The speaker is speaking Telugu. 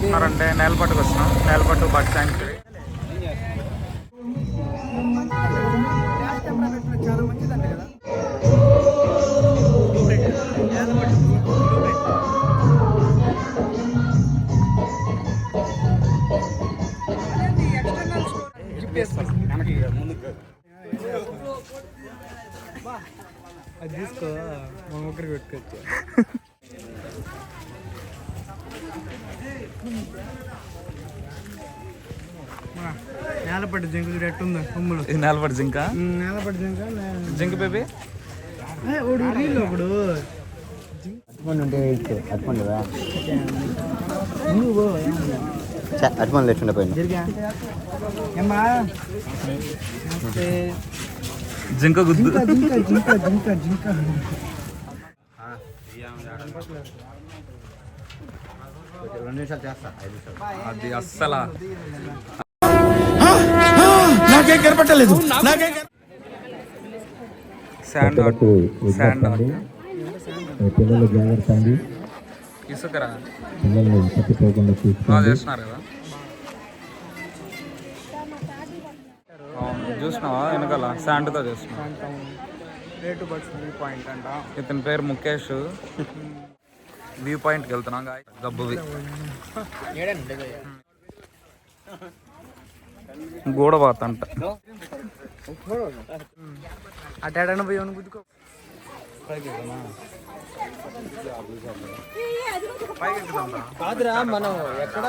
వస్తున్నారంటే నేలపట్టుకు వస్తున్నాం. Nelapattu bird sanctuary. చాలా మంచిదండి కదా. అది తీసుకో మా ముగ్గురికి పెట్టుకోవచ్చు. నేలపట్టు జింక ఎట్టుందా కొమ్ములు? నేలపట్టు జింక. నేలపట్టు జింక జింక బేబీ ఒకడు ఉంటే అటుకుండదా అటుమని లేకుండా పోయినా జింక గుద్దు. జింక జింక జింక జింక అది అస్సలా నాకేం కనపట్టలేదు. శాండ్ పిల్లలు జాగ్రత్త అండి. ఇసుకరా పిల్లల్ని తప్పిపోకుండా చూసుకోండి. చేస్తున్నారు కదా. చూసినావా వెనకాల శాండ్తో చేస్తున్నా. వ్యూ పాయింట్ అంట. ఇతని పేరు ముఖేష్. వ్యూ పాయింట్కి వెళ్తున్నాం. గబ్బువి గూడబాత్ అంట. అటాడన పోయి గుద్దుకో. కాదురా మనం ఎక్కడ